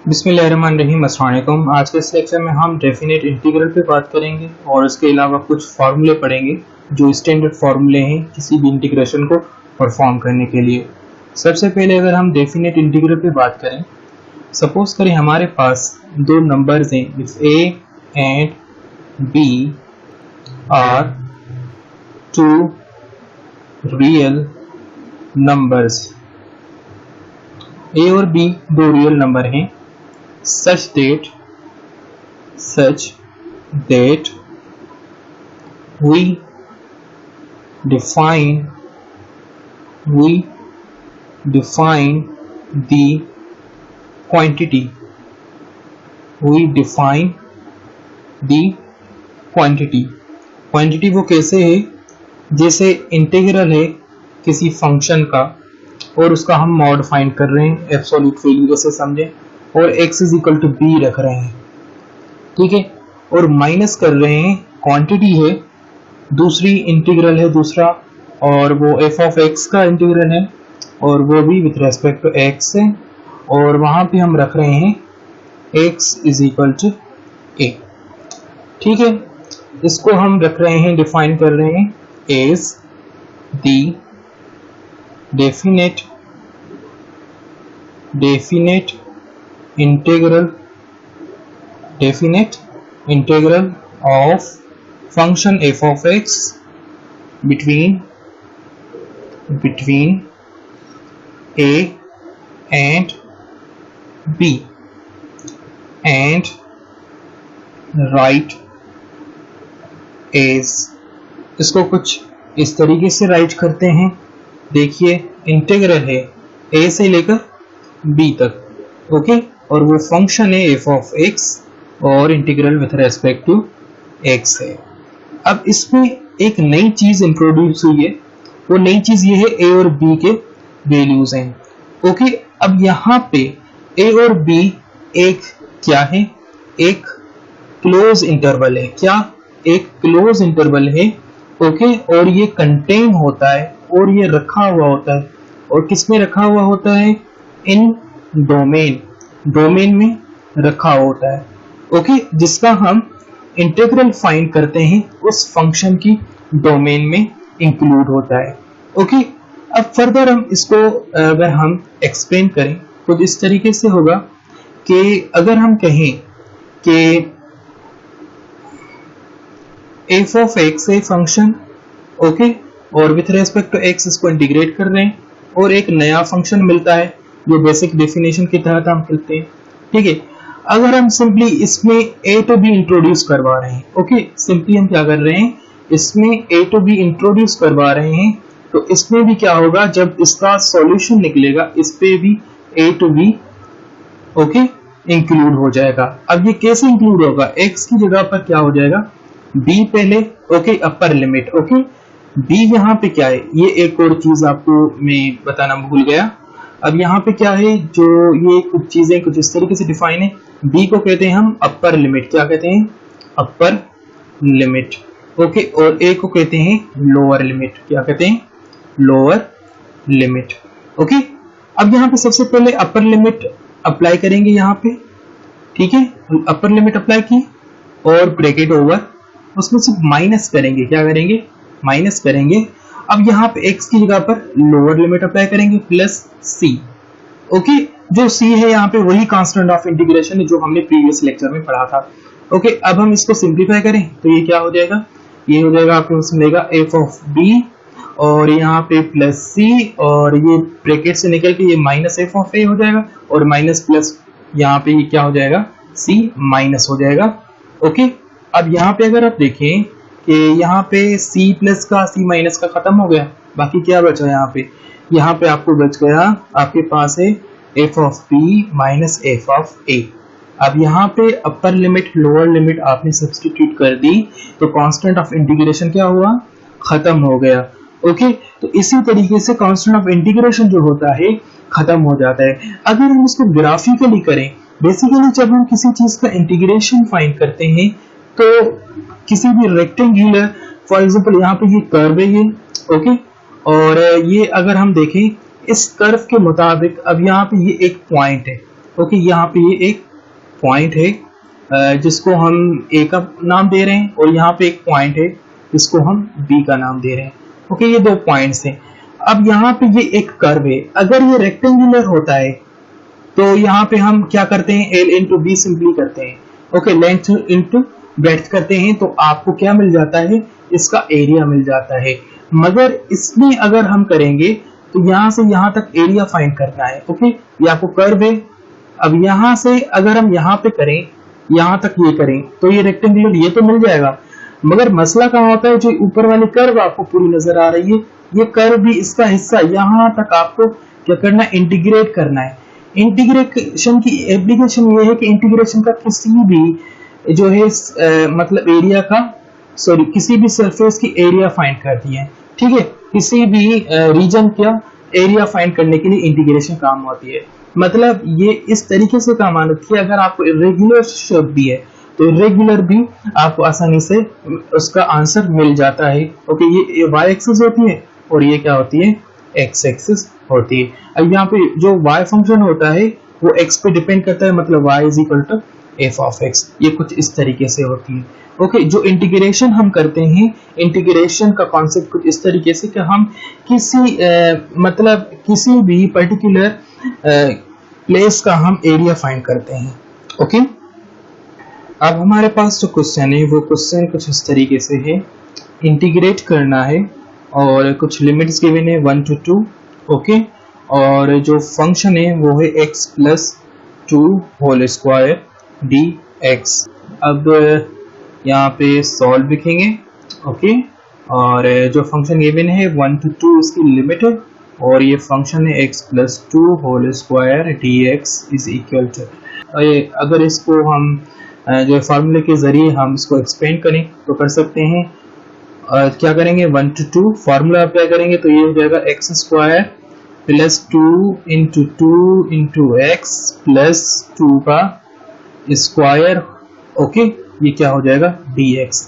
बिस्मिल्लाहिर्रहमानिर्रहीम। अस्सलाम वालेकुम। आज के इस लेक्चर में हम डेफिनेट इंटीग्रल पे बात करेंगे और इसके अलावा कुछ फार्मूले पढ़ेंगे जो स्टैंडर्ड फार्मूले हैं किसी भी इंटीग्रेशन को परफॉर्म करने के लिए। सबसे पहले अगर हम डेफिनेट इंटीग्रल पे बात करें, सपोज करें हमारे पास दो नंबर्स हैं, if a and b are two real numbers. a और b दो रियल नंबर हैं such that we define the quantity quantity वो कैसे है, जैसे इंटीग्रल है किसी फंक्शन का और उसका हम मॉड फाइंड कर रहे हैं, एब्सोल्यूट वैल्यू जैसे समझें, और x is equal to b रख रहे हैं, ठीक है, और माइनस कर रहे हैं, क्वांटिटी है, दूसरी इंटीग्रल है दूसरा, और वो f ऑफ x का इंटीग्रल है और वो भी विथ रेस्पेक्ट टू x है, और वहां पे हम रख रहे हैं x is equal to a, ठीक है। इसको हम रख रहे हैं, डिफाइन कर रहे हैं as the definite integral of function f of x between a and b, and write as, इसको कुछ इस तरीके से राइट करते हैं। देखिए इंटीग्रल है a से लेकर b तक, ओके, और वो फंक्शन है f ऑफ x और integral with respect to x है। अब इसमें एक नई चीज इंट्रोड्यूस हुई है, वो नई चीज ये है a और b के वैल्यूज हैं, ओके। अब यहाँ पे a और b एक क्या है, एक क्लोज इंटरवल है, क्या, एक क्लोज इंटरवल है, ओके, और ये कंटेन होता है और ये रखा हुआ होता है, और किसमें रखा हुआ होता है, इन डोमेन में रखा होता है, ओके, जिसका हम इंटीग्रल फाइंड करते हैं उस फंक्शन की डोमेन में इंक्लूड होता है, ओके। अब फर्दर हम इसको अगर हम एक्सप्लेन करें तो इस तरीके से होगा कि अगर हम कहें कि f ऑफ x है फंक्शन, ओके, और विथ रेस्पेक्ट टू x इसको इंटीग्रेट कर रहे हैं और एक नया फंक्शन मिलता है जो बेसिक डेफिनेशन के तहत हम करते हैं, ठीक है। अगर हम सिंपली इसमें a टू b इंट्रोड्यूस करवा रहे हैं, ओके, सिंपली हम क्या कर रहे हैं, इसमें a टू b इंट्रोड्यूस करवा रहे हैं, तो इसमें भी क्या होगा, जब इसका सॉल्यूशन निकलेगा इस पे भी a to b, okay, include हो जाएगा। अब ये कैसे इंक्लूड होगा, x की जगह पर क्या हो जाएगा, b पहले, okay, upper limit, okay, b यहाँ पे क्या है, ये एक और चीज आपको मैं बताना भूल गया। अब यहाँ पे क्या है, जो ये कुछ चीजें कुछ इस तरीके से डिफाइन है, b को कहते हैं हम अपर लिमिट, क्या कहते हैं, अपर लिमिट, ओके, और a को कहते हैं लोअर लिमिट, क्या कहते हैं, लोअर लिमिट, ओके। अब यहाँ पे सबसे पहले अपर लिमिट अप्लाई करेंगे यहाँ पे, ठीक है, अपर लिमिट अप्लाई की और ब्रैकेट ओवर, उसमें सिर्फ माइनस करेंगे, क्या करेंगे, माइनस करेंगे। अब यहाँ पे x की जगह पर लोअर लिमिट अप्लाई करेंगे प्लस c, ओके, जो c है यहाँ पे वही कांस्टेंट ऑफ इंटीग्रेशन है जो हमने प्रीवियस लेक्चर में पढ़ा था, ओके। अब हम इसको सिंप्लीफाई करें तो ये क्या हो जाएगा, ये हो जाएगा आपके पास मिलेगा f ऑफ b और यहाँ पे प्लस c, और ये ब्रैकेट से निकल के ये माइनस f ऑफ a हो जाएगा और माइनस प्लस यहाँ पे ये क्या हो जाएगा, c माइनस हो जाएगा, ओके। अब यहाँ पे अगर आप देखें कि यहाँ पे c प्लस का c माइनस का खत्म हो गया, बाकी क्या बचा यहाँ पे आपको बच गया, आपके पास है f of b minus f of a। अब यहाँ पे अपर लिमिट लोअर लिमिट आपने सब्स्टिट्यूट कर दी तो कांस्टेंट ऑफ इंटीग्रेशन क्या हुआ, खत्म हो गया, ओके। तो इसी तरीके से कांस्टेंट ऑफ इंटीग्रेशन जो होता है खत्म हो जाता है। अगर हम इसको ग्राफिकली करें, बेसिकली जब हम किसी चीज का इंटीग्रेशन फाइंड करते हैं तो किसी भी रेक्टेंगुलर, फॉर एग्जांपल यहाँ पे ये कर्व है ये, ओके, और ये अगर हम देखें इस कर्व के मुताबिक, अब यहाँ पे ये एक पॉइंट है, ओके, यहाँ पे ये एक पॉइंट है जिसको हम ए का नाम दे रहे हैं, और यहाँ पे एक पॉइंट है जिसको हम बी का नाम दे रहे हैं। ओके, ये दो पॉइंट्स हैं। अब यहाँ पे ये एक कर्व है, अगर ये रेक्टेंगुलर होता है तो यहाँ पे हम क्या करते हैं, एल इंटू बी सिंपली करते हैं। ओके, लेंथ इंटू ब्रेड्थ करते हैं, तो आपको क्या मिल जाता है, इसका एरिया मिल जाता है। मगर इसमें अगर हम करेंगे तो यहाँ से यहाँ तक एरिया फाइंड करना है। ओके, ये आपको कर्व है। अब यहाँ से अगर हम यहाँ पे करें, यहाँ तक ये करें, तो ये रेक्टेंगुलर ये तो मिल जाएगा, मगर मसला कहाँ होता है, जो ऊपर वाली कर्व आपको पूरी नजर आ रही है, ये कर्व भी इसका हिस्सा, यहाँ तक आपको क्या करना है, इंटीग्रेट करना है। इंटीग्रेशन की एप्लीकेशन ये है कि इंटीग्रेशन का किसी भी जो है मतलब एरिया का, सॉरी, किसी भी सरफेस की एरिया फाइंड करती है। ठीक है, किसी भी रीजन का एरिया फाइंड करने के लिए इंटीग्रेशन काम होती है। मतलब ये इस तरीके से काम आती है, अगर आपको इरेगुलर शेप भी है तो इरेगुलर भी आपको आसानी से उसका आंसर मिल जाता है। ओके, ये y एक्सिस होती है और ये क्या होती है, x एक्सिस होती है। अब यहाँ पे जो y फंक्शन होता है वो x पे डिपेंड करता है, मतलब y is equal to f of x, ये कुछ इस तरीके से होती है। ओके, जो इंटीग्रेशन हम करते हैं, इंटीग्रेशन का कॉन्सेप्ट कुछ इस तरीके से कि हम किसी मतलब किसी भी पर्टिकुलर प्लेस का हम एरिया फाइंड करते हैं। ओके, अब हमारे पास जो क्वेश्चन है वो क्वेश्चन कुछ इस तरीके से है, इंटीग्रेट करना है और कुछ लिमिट्स गिवन है 1 to 2। ओके, और जो फंक्शन है वो है x plus 2 whole square dx। अब यहाँ पे सॉल्व लिखेंगे। ओके, और जो फंक्शन गिवन है 1 to 2 इसकी लिमिट है, और ये फंक्शन है x plus 2 whole square dx is equal to, अगर इसको हम जो फार्मूले के जरिए हम इसको एक्सपेंड करें तो कर सकते हैं। क्या करेंगे, 1 to 2 फार्मूला अप्लाई करेंगे तो ये हो जाएगा x square plus 2 into 2 into x plus 2 का स्क्वायर। ओके, ये क्या हो जाएगा, dx।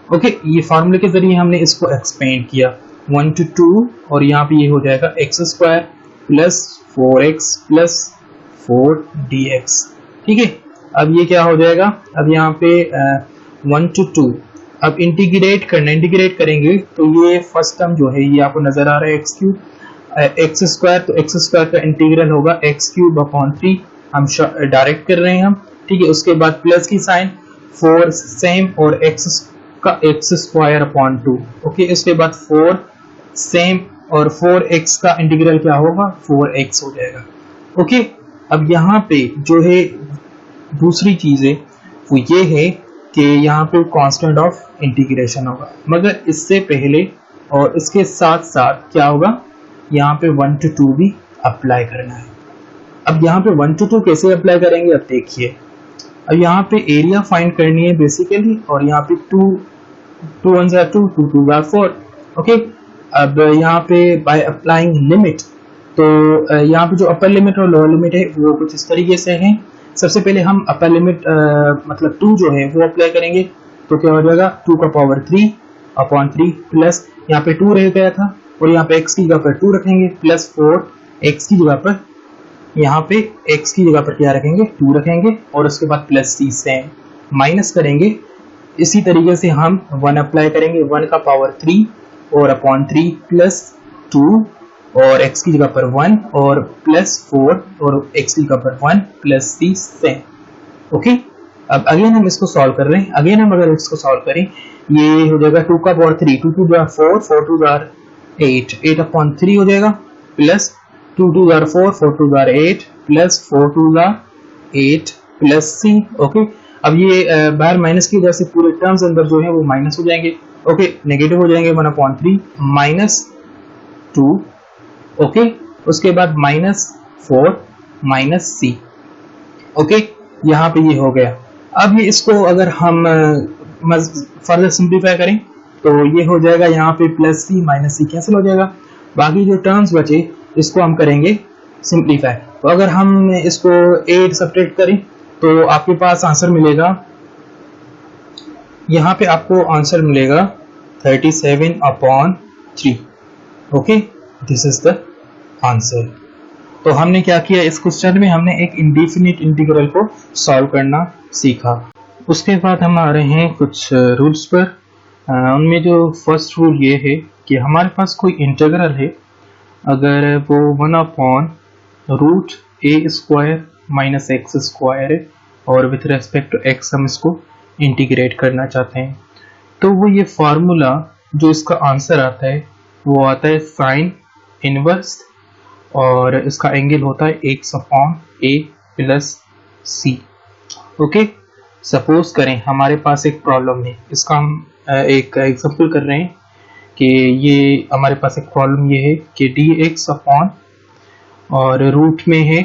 ओके, ये फार्मूले के जरिए हमने इसको एक्सपेंड किया 1 to 2, और यहाँ पे ये हो जाएगा x square plus 4x plus 4 dx। ठीक है, अब ये क्या हो जाएगा, अब यहाँ पे 1 to 2, अब इंटीग्रेट करना, इंटीग्रेट करेंगे तो ये फर्स्ट टर्म जो है ये आपको नजर आ रहा है x क्यूब, एक्स स्क्वायर, तो एक्स स्क्वायर का इंटीग्रल होगा x क्यूब अपॉन 3, हम डायरेक्ट कर रहे हैं हम। ठीक है, उसके बाद प्लस की साइन 4 सेम और x का x स्क्वायर अपॉन 2। ओके, उसके बाद 4 सेम और 4x का इंटीग्रल क्या होगा, 4x हो जाएगा। ओके, अब यहाँ पे जो है दूसरी चीज है वो ये है कि यहाँ पे कांस्टेंट ऑफ इंटीग्रेशन होगा, मगर इससे पहले और इसके साथ साथ क्या होगा, यहाँ पे 1 to 2 भी अप्लाई करना है। अब यहाँ पे 1 to 2 कैसे अप्लाई करेंगे, अब देखिए। अब यहाँ पे एरिया फाइंड करनी है बेसिकली, और यहाँ पे 2 1 2 2 2 4। ओके, अब यहाँ पे बाय अप्लाइंग लिमिट, तो यहाँ पे जो अपर लिमिट और लोअर लिमिट है वो कुछ इस तरीके से है। सबसे पहले हम अपर लिमिट मतलब 2 जो है वो अप्लाई करेंगे, तो क्या हो जाएगा, 2 का पावर 3 अपॉन 3 प्लस यहाँ पे 2 रह गया था, और यहाँ पे x की जगह पर 2 रखेंगे, प्लस 4 x की जगह पर, यहाँ पे x की जगह पर क्या रखेंगे, 2 रखेंगे, और उसके बाद प्लस c से माइनस करेंगे। इसी तरीके से हम 1 अप्लाई करेंगे, 1 का पावर 3 और अपॉन 3 प्लस 2 और x की जगह पर 1 और प्लस 4 और x की जगह पर 1 प्लस c से। ओके, अब अगेन हम इसको सॉल्व कर रहे हैं। अगेन हम अगर इसको सॉल्व करें, ये हो जाएगा 2 का पावर 3, 2 2 4 4 2 8 8 अपॉन 3 हो जाएगा, plus 2 2 4 4 2 8 plus 4 2 8 plus c। Okay, अब ये बाहर माइनस की वजह से पूरे टर्म्स अंदर जो है वो माइनस हो जाएंगे। ओके, नेगेटिव हो जाएंगे, 1 अपॉन 3 माइनस 2। ओके, उसके बाद माइनस 4 माइनस c। ओके, यहाँ पे ये हो गया। अब ये इसको अगर हम फर्दर सिंप्लीफाई करें तो ये हो जाएगा, यहाँ पे plus c minus c cancel हो जाएगा, बाकी जो टर्म्स बचे इसको हम करेंगे सिंप्लीफाई। तो अगर हम इसको 8 सब्ट्रैक्ट करें तो आपके पास आंसर मिलेगा, यहाँ पे आपको आंसर मिलेगा 37 upon 3। Okay, this is the answer. तो हमने क्या किया इस क्वेश्चन में, हमने एक इंडेफिनिट इंटीग्रल को सॉल्व करना सीखा। उसके बाद हम आ रहे हैं कुछ रूल्स पर। उनमें जो फर्स्ट रूल ये है कि हमारे पास कोई इंटीग्रल है, अगर वो 1/√a² माइनस एक्स स्क्वायर है और विथ रेस्पेक्ट टू एक्स हम इसको इंटीग्रेट करना चाहते हैं, तो वो ये फार्मूला जो इसका आंसर आता है वो आता है साइन इनवर्स और इसका एंगल होता है x/a plus c। Okay, suppose करें हमारे पास एक प्रॉब्लम है, इसका हम एक एग्जांपल कर रहे हैं कि ये हमारे पास एक प्रॉब्लम ये है कि dx अपॉन और रूट में है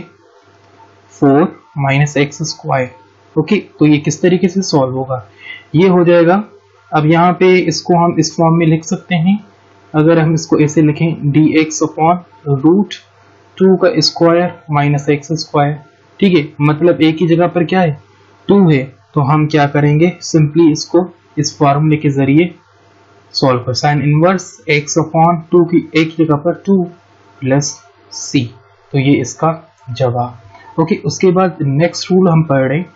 4 माइनस एक्स स्क्वायर। ओके, तो ये किस तरीके से सॉल्व होगा, ये हो जाएगा। अब यहाँ पे इसको हम इस फॉर्म में लिख सकते हैं, अगर हम इसको ऐसे लिखें dx अपॉन √2 का स्क्वायर माइनस एक्स स्क्वायर। ठीक है, मतलब एक ही जगह पर क्या है 2 है, तो हम क्या करेंगे सिंपली इसको इस फॉर्मूले के जरिए सॉल्व कर, साइन इनवर्स x अपॉन 2 की एक जगह पर 2 प्लस c, तो ये इसका जवाब। ओके, उसके बाद नेक्स्ट रूल हम पढ़ रहे हैं।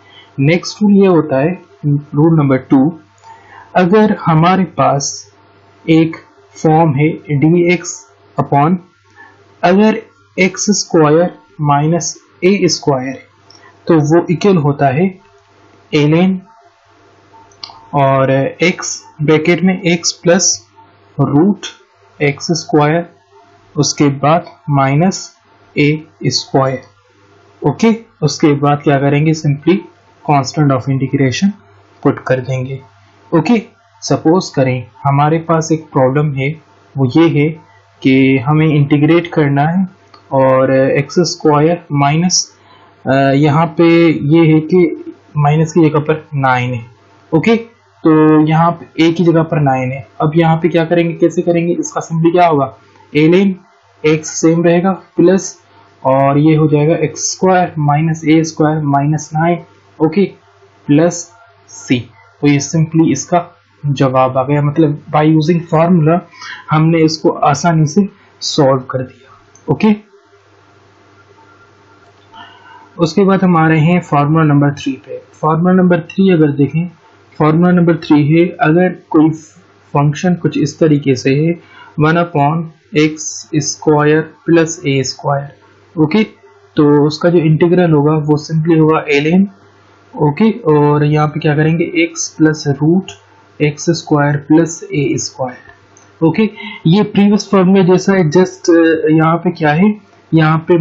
नेक्स्ट रूल ये होता है रूल नंबर 2, अगर हमारे पास एक फॉर्म है dx अपॉन, अगर x square minus a square तो वो इक्वल होता है ln और x ब्रैकेट में x plus root x square, उसके बाद माइनस ए स्क्वायर। ओके, उसके बाद क्या करेंगे simply constant of integration put कर देंगे। ओके, सपोज करें हमारे पास एक प्रॉब्लम है, वो ये है कि हमें इंटीग्रेट करना है और एक्स स्क्वायर माइनस यहाँ पे ये है कि माइनस की जगह पर 9 है। ओके, तो यहाँ पे एक ही जगह पर 9 है। अब यहाँ पे क्या करेंगे, कैसे करेंगे, इसका सिंपली क्या होगा ln x सेम रहेगा प्लस और ये हो जाएगा x square minus a square minus 9 okay plus c। तो ये सिंपली इसका जवाब आ गया, मतलब बाय यूजिंग फार्मूला हमने इसको आसानी से सॉल्व कर दिया। ओके, उसके बाद हम आ रहे हैं फार्मूला नंबर 3 पे। फार्मूला नंबर 3 अगर देखें, फार्मूला नंबर 3 है, अगर कोई फंक्शन कुछ इस तरीके से है 1/x square plus a square. Okay, तो उसका जो इंटीग्रल होगा वो सिंपली होगा ln ओके, और यहाँ पे क्या करेंगे x plus root x square plus a square. Okay, ये प्रीवियस फॉर्मूले जैसा है, जस्ट यहाँ पे क्या है, यहाँ पे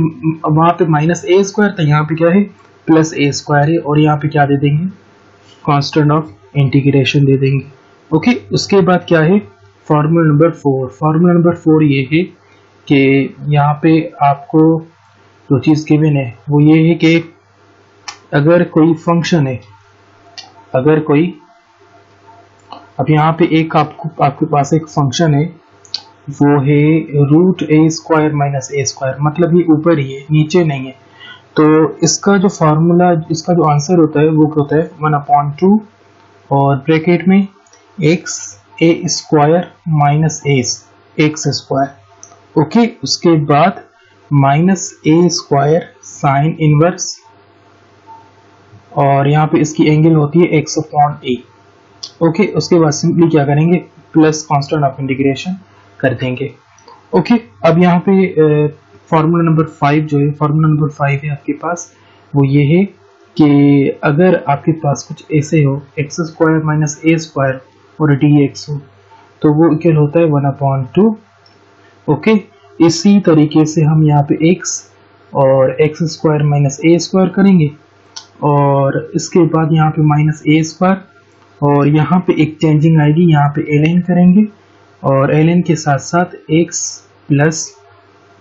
वहाँ पे माइनस ए स्क्वायर था, यहाँ पे क्या है प्लस ए स्क्वायर है, और यहाँ पे क्या दे देंगे कांस्टेंट ऑफ इंटीग्रेशन दे देंगे। ओके, उसके बाद क्या है फार्मूला नंबर 4। फार्मूला नंबर 4 ये है कि यहाँ पे आपको जो चीज़ गिवन है वो ये है कि अगर कोई फंक्शन है, अगर कोई, अब यहाँ पे एक आपके पास एक फंक्शन है वो है root A square minus a square, मतलब ये ऊपर ही है नीचे नहीं है, तो इसका जो फार्मूला, इसका जो आंसर होता है वो क्या होता है 1/2 और ब्रैकेट में x a square minus x square. Okay, उसके बाद minus a square sine inverse और यहाँ पे इसकी एंगल होती है x/a। ओके, उसके बाद सिंपली क्या करेंगे प्लस कांस्टेंट ऑफ इंटीग्रेशन कर देंगे। ओके, अब यहाँ पे फार्मूला नंबर 5 जो है, फार्मूला नंबर 5 है आपके पास, वो ये है कि अगर आपके पास कुछ ऐसे हो x square minus a square और dx हो तो वो इक्वल होता है 1/2। ओके, इसी तरीके से हम यहाँ पे x और x square minus a square करेंगे और इसके बाद यहाँ पे माइनस ए स्क्वायर और यहाँ पे एक चेंजिंग आएगी, यहाँ पे ln करेंगे और ln के साथ साथ x प्लस,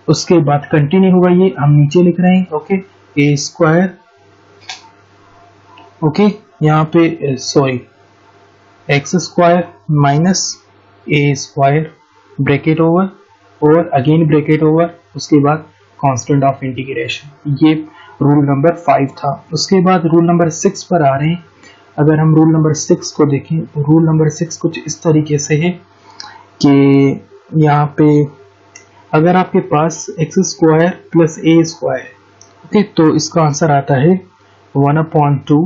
उसके बाद कंटिन्यू होगा, ये हम नीचे लिख रहे हैं। ओके, ए स्क्वायर, ओके यहाँ पे sorry x square minus a square bracket over और अगेन ब्रैकेट ओवर, उसके बाद कांस्टेंट ऑफ इंटीग्रेशन। ये रूल नंबर 5 था। उसके बाद रूल नंबर 6 पर आ रहे हैं। अगर हम रूल नंबर 6 को देखें, रूल नंबर 6 कुछ इस तरीके से है कि यहाँ पे अगर आपके पास x square plus a square, okay, तो इसका आंसर आता है 1/2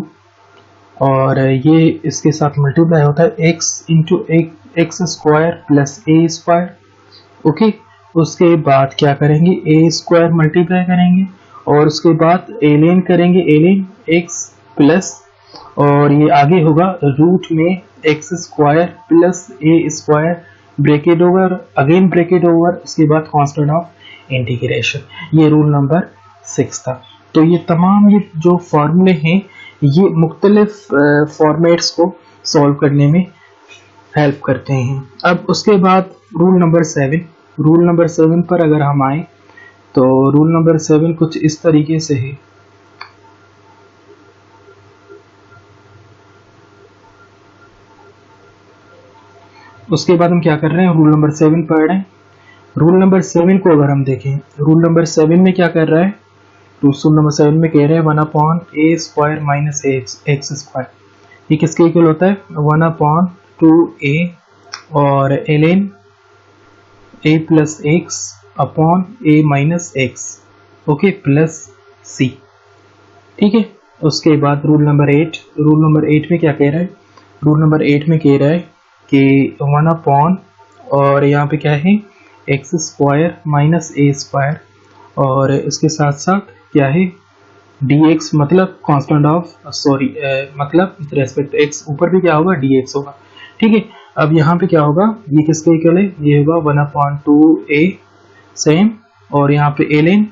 और ये इसके साथ मल्टीप्लाई होता है x into x square plus a square. Okay, उसके बाद क्या करेंगे, ए स्क्वायर मल्टीप्लाई करेंगे और उसके बाद एलियन करेंगे, एलियन एक्स प्लस, और ये आगे होगा रूट में x square plus a square, bracket over, again bracket over, उसके बाद कांस्टेंट ऑफ इंटीग्रेशन। ये रूल नंबर 6 था। तो ये तमाम ये जो फॉर्मूले हैं ये मुख्तलिफ फॉर्मेट्स को सॉल्व करने में हेल्प करते हैं। अब उसके बाद रूल नंबर 7, रूल नंबर 7 पर अगर हम आए तो रूल नंबर 7 कुछ इस तरीके से है। उसके बाद हम क्या कर रहे हैं, रूल नंबर 7 पढ़ रहे हैं। रूल नंबर 7 को अगर हम देखें, रूल नंबर 7 में क्या कर रहा है, रूल नंबर 7 में कह रहे हैं 1/a square minus x square. ये किसके इक्वल होता है, 1/2a और ln a plus x upon a minus x, okay, plus c। ठीक है, उसके बाद रूल नंबर 8, रूल नंबर 8 में क्या कह रहा है, रूल नंबर 8 में कह रहा है कि 1 और यहाँ पे क्या है x square minus a square और इसके साथ साथ क्या है dx, मतलब कांस्टेंट ऑफ मतलब रेस्पेक्ट एक्स, ऊपर भी क्या होगा dx होगा। ठीक है, अब यहाँ पे क्या होगा, ये किसके इक्वल है, ये होगा 1/2a सेम, और यहाँ पे ln,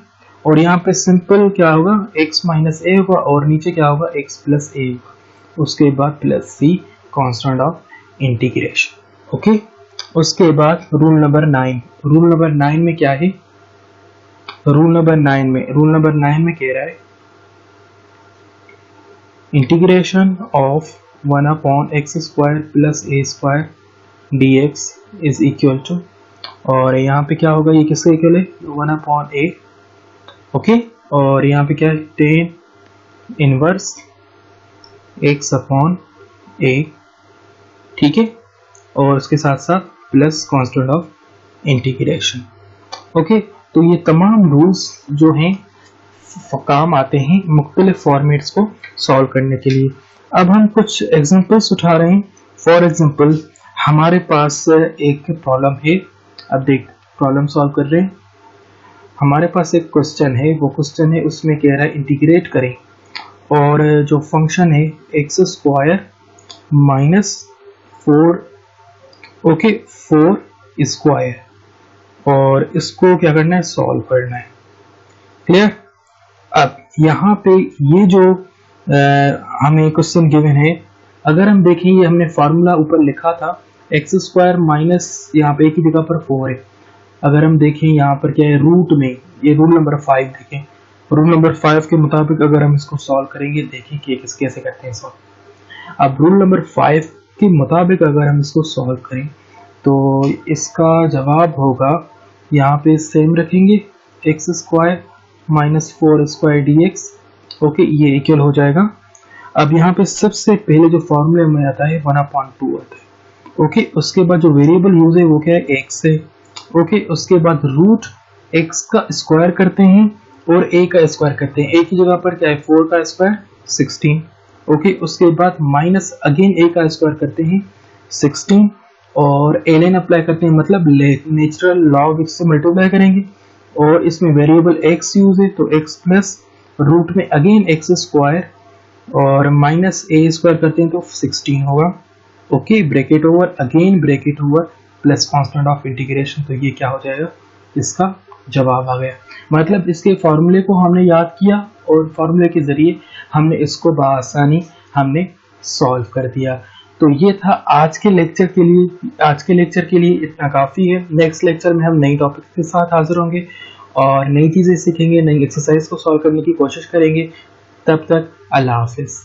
और यहाँ पे सिंपल क्या होगा x माइनस ए होगा और नीचे क्या होगा x प्लस ए होगा, उसके बाद plus c constant of integration. Okay, उसके बाद रूल नंबर 9, रूल नंबर 9 में क्या है, रूल नंबर 9 में कह रहा है integration of 1/x square plus a square dx is equal to, और यहाँ पे क्या होगा, ये किसका इक्वल है 1/a, ओके, और यहाँ पे क्या है tan inverse x upon a। ठीक है, और उसके साथ साथ plus constant of integration. Okay, तो ये तमाम रूल्स जो हैं काम आते हैं मुख्तलिफ फॉर्मेट्स को सॉल्व करने के लिए। अब हम कुछ एग्जांपल्स उठा रहे हैं। फॉर एग्जांपल हमारे पास एक प्रॉब्लम है, अब देख प्रॉब्लम सॉल्व कर रहे हैं। हमारे पास एक क्वेश्चन है, वो क्वेश्चन है उसमें कह रहा है इंटीग्रेट करें और जो फंक्शन है x square minus 4, okay, 4 square, और इसको क्या करना है, सॉल्व करना है। क्लियर। अब यहाँ पे ये जो हमें क्वेश्चन गिवन है, अगर हम देखें ये हमने फार्मूला ऊपर लिखा था एक्स स्क्वायर माइनस, यहाँ पे एक ही जगह पर 4 है। अगर हम देखें यहाँ पर क्या है रूट में, ये रूल नंबर 5 देखें, रूल नंबर 5 के मुताबिक अगर हम इसको सॉल्व करेंगे, देखें कि कैसे करते हैं सॉल्व। अब रूल नंबर 5 के मुताबिक अगर हम इसको सॉल्व करें तो इसका जवाब होगा, यहाँ पे सेम रखेंगे x square minus 4 square dx, okay, ये इक्वल हो जाएगा। अब यहाँ पे सबसे पहले जो फॉर्मूले में आता है 1/2 आता है, ओके, उसके बाद जो वेरिएबल यूज है वो क्या है x है, ओके, उसके बाद रूट x का स्क्वायर करते हैं और a का स्क्वायर करते हैं, a की जगह पर क्या है 4 का स्क्वायर 16, ओके, उसके बाद माइनस अगेन a का स्क्वायर करते हैं 16 और ln अप्लाई करते हैं, मतलब नेचुरल लॉग x से मल्टीप्लाई करेंगे और इसमें वेरिएबल x यूज है तो x प्लस रूट में अगेन x स्क्वायर और माइनस a स्क्वायर करते हैं तो 16 होगा, okay, bracket over again bracket over plus constant of integration. तो ये क्या हो जाएगा, इसका जवाब आ गया। मतलब इसके फॉर्मूले को हमने याद किया और फॉर्मूले के जरिए हमने इसको बआसानी हमने सॉल्व कर दिया। तो ये था आज के लेक्चर के लिए। आज के लेक्चर के लिए इतना काफ़ी है। नेक्स्ट लेक्चर में हम नई टॉपिक के साथ हाजिर होंगे और नई चीज़ें सीखेंगे, नई एक्सरसाइज को सॉल्व करने की कोशिश करेंगे। तब तक अल्लाह हाफिज़।